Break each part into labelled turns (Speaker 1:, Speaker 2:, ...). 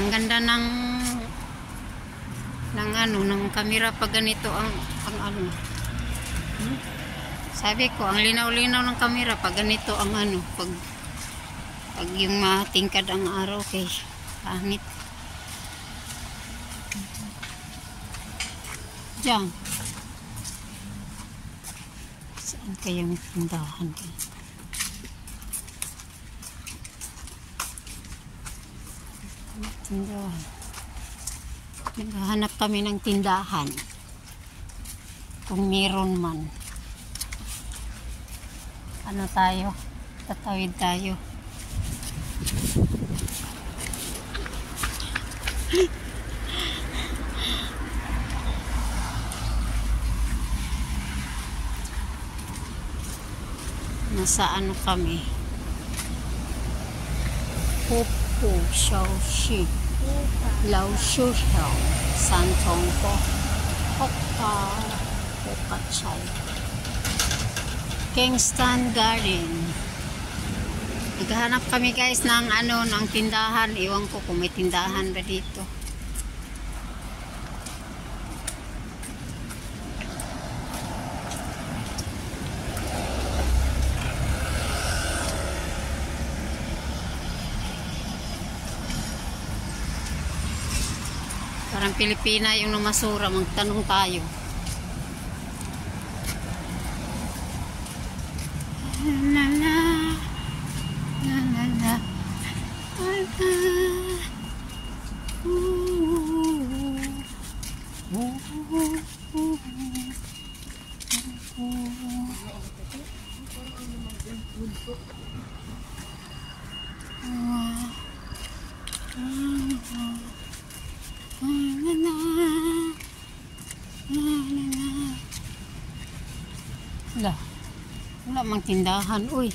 Speaker 1: Ang ganda ng ng camera pag ganito ang ano. Sabi ko, ang linaw-linaw ng camera pag ganito ang pag yung matingkad ang araw kay pangit. Diyan. Saan kayang tindahan? Tindahan. Naghahanap kami ng tindahan. Kung meron man. Ano tayo? Tatawid tayo. Nasa ano kami? Pupu Shaoxi Laoshuhao Santongpo Hokka Hokachai Kingston Garden. Naghahanap kami guys ng ng tindahan. Iwan ko kung may tindahan ba dito. Parang Pilipina yung namasura, magtanong tayo. La la la la la wala mang tindahan, uy.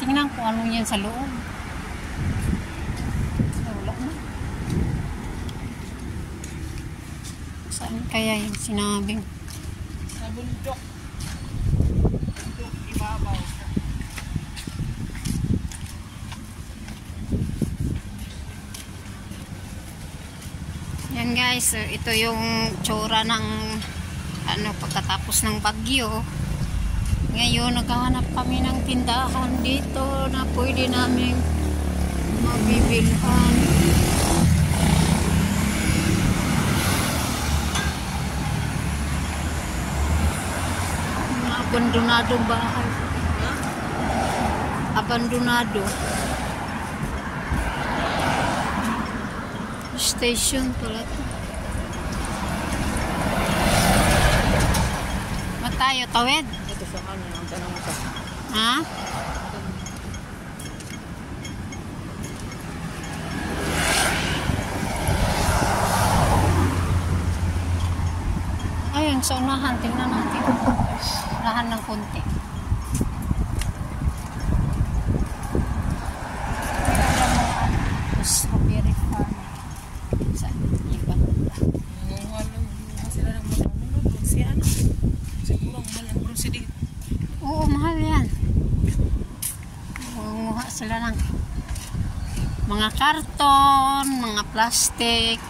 Speaker 1: Tingnan ko ano yan sa loob. Wala na. Saan kaya yung sinabing?
Speaker 2: Sa bundok. Bundok ibabaw.
Speaker 1: Yan guys, so ito yung tsura ng pagkatapos ng bagyo. Ngayon, naghahanap kami ng tindahan dito na pwede namin mabibilhan. Mga abandonadong bahay. Abandonado. Station pala ito. Matayo, tawid?
Speaker 2: Ito sa kanya, ang tanong ka.
Speaker 1: Ha? Ayun, sa unahan, tingnan natin. Unahan ng konti. Strawberry farm. Sa iba.
Speaker 2: Sila ng mga mulod. Siya ano? Siguro ang mahal ang grocery.
Speaker 1: Oo, mahal yan. Manguha sila ng mga karton, mga plastic.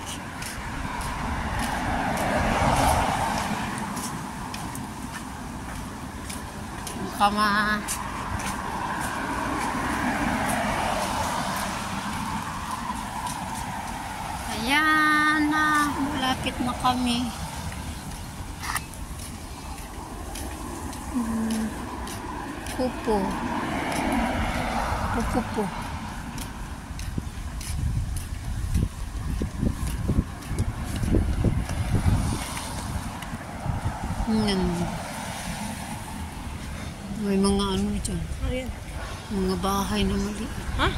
Speaker 1: baka ayan na, malapit na kami. Pupo. Pupupo. May mga ano dyan.
Speaker 2: Ayan.
Speaker 1: Mga bahay na maliit.
Speaker 2: Ha?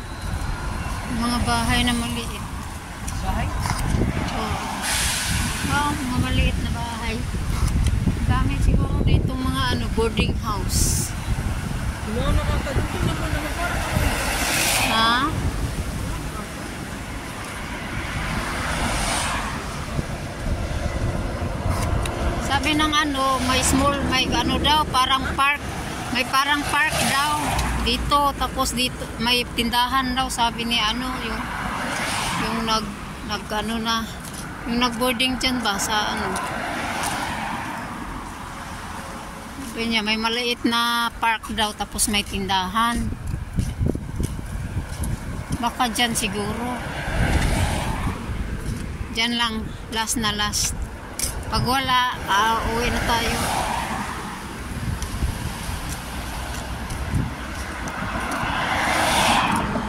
Speaker 1: Mga bahay na maliit.
Speaker 2: Bahay?
Speaker 1: Oo. Oo, mga maliit na bahay. Dami siguro dito mga ano, boarding house.
Speaker 2: Mga nakakadukin naman naman para.
Speaker 1: Ha? Sabi ng ano, may ano daw, parang park. May parang park daw dito. Tapos dito, may tindahan daw, sabi ni ano, yung ano na, yung nag-boarding dyan ba sa ano. Sabi niya, may maliit na park daw, tapos may tindahan. Baka dyan siguro. Dyan lang, last na last. Pag wala, uwi na tayo.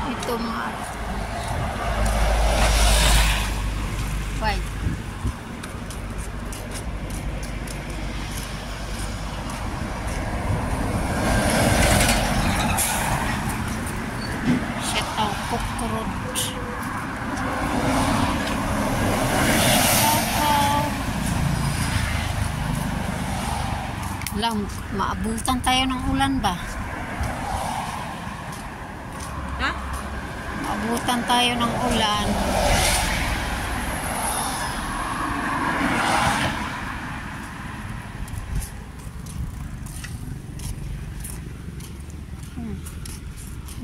Speaker 1: Ito mga white. Setaw Pokrod. Lang, maabutan tayo ng ulan ba?
Speaker 2: Ha?
Speaker 1: Maabutan tayo ng ulan.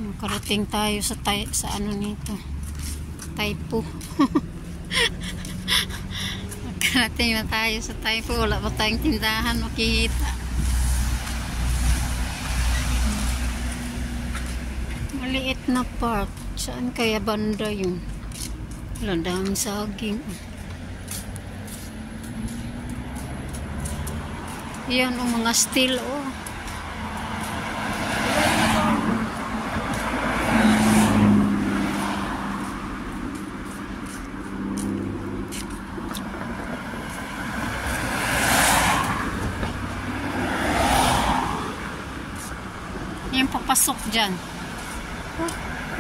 Speaker 1: Makarating tayo sa ano nito. Taipo. Makarating na tayo sa Taipo. Wala pa tayong tindahan makikita. Maliit na park. Saan kaya banda yun? Wala, daming saging. Yan o, mga steel o. Yan papasok dyan.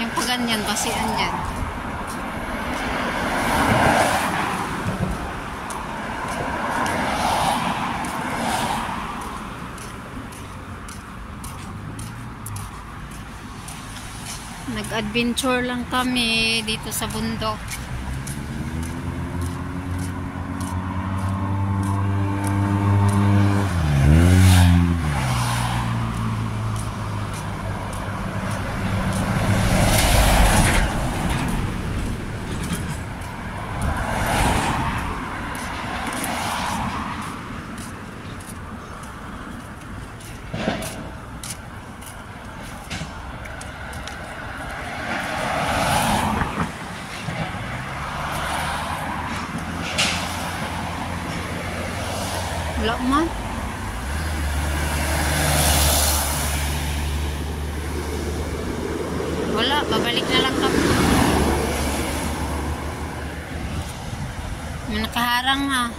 Speaker 1: Yung paganyan, basian dyan. Nag-adventure lang kami dito sa bundok. Wala man. Wala, babalik na lang kami. May nakaharang na.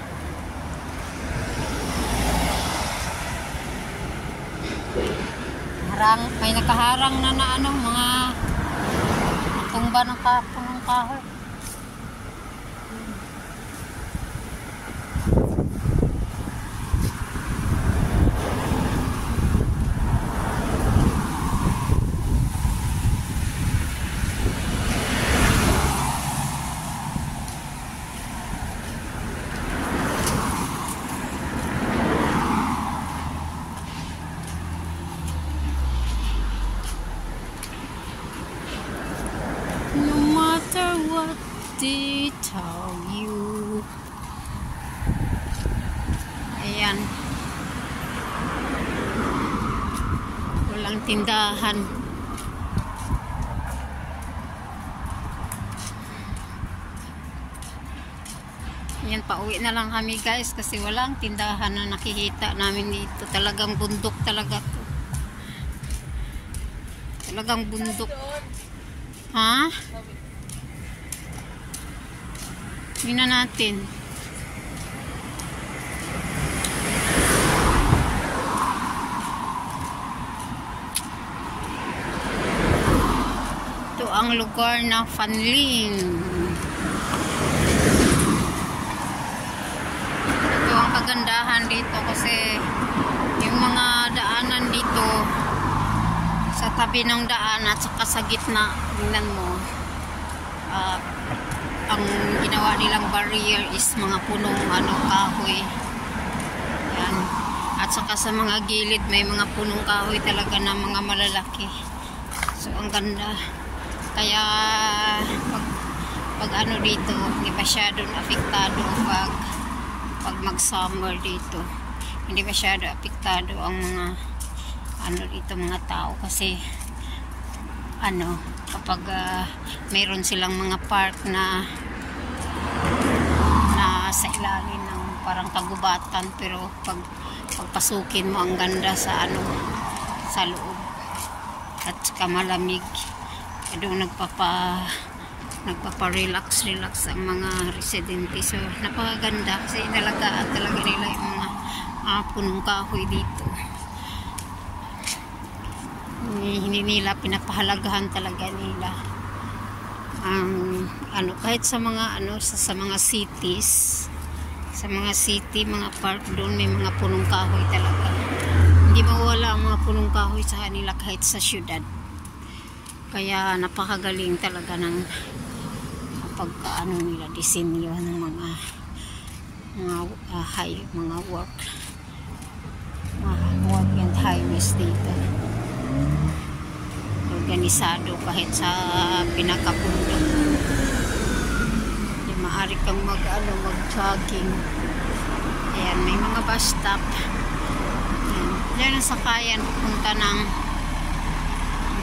Speaker 1: May nakaharang na ano, mga tumba ng kahoy. No matter what they tell you. Ayan. walang tindahan. Yan, pauwi na lang kami guys kasi walang tindahan na nakikita namin dito. Talagang bundok talaga to. Talagang bundok. Ha? Tingnan natin. Ito ang lugar na Fanling. Ito ang kagandahan dito kasi yung mga daanan dito sa tabi ng daan at saka sa gitna, tingnan mo, ang ginawa nilang barrier is mga punong kahoy. Yan. At saka sa mga gilid may mga punong kahoy talaga na mga malalaki. So ang ganda. Kaya pag dito, hindi masyadong apektado pag mag-summer dito. Hindi masyado apektado ang mga dito mga tao kasi kapag mayroon silang mga park na sa ilalim ng parang kagubatan, pero pagpasukin mo ang ganda sa sa loob at saka malamig. Doon nagpapa-relax ang mga residente. So napakaganda kasi inalagaan talaga nila yung mga punong kahoy dito. Hindi nila pinapahalagahan talaga nila ang kahit sa mga sa mga cities, sa mga city, mga park, doon may mga punong kahoy talaga. Hindi mawala ang mga punong kahoy sa kanila kahit sa syudad. Kaya napakagaling talaga ng pagkaano nila disenyo ng mga work and highways dito. Organisado kahit sa pinakabundok. Hindi maaari kang mag-jogging. Ayan, may mga bus stop. Ayan, diyan ang sakayan, punta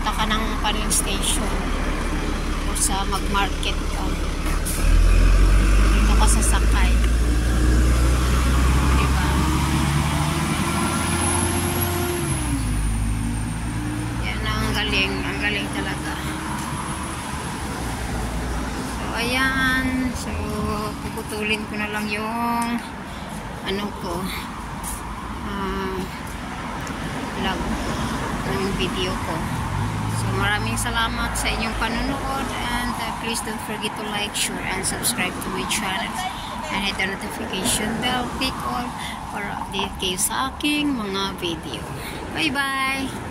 Speaker 1: ka ng Fanling Station o sa mag-market ka. Dito ka sasakay. Diba? Yan ang galing talaga. So ayan, so puputulin ko na lang yung vlog ng video ko. So maraming salamat sa inyong panonood, and please don't forget to like, share, and subscribe to my channel and hit the notification bell, click all para update kayo sa aking mga video. Bye bye!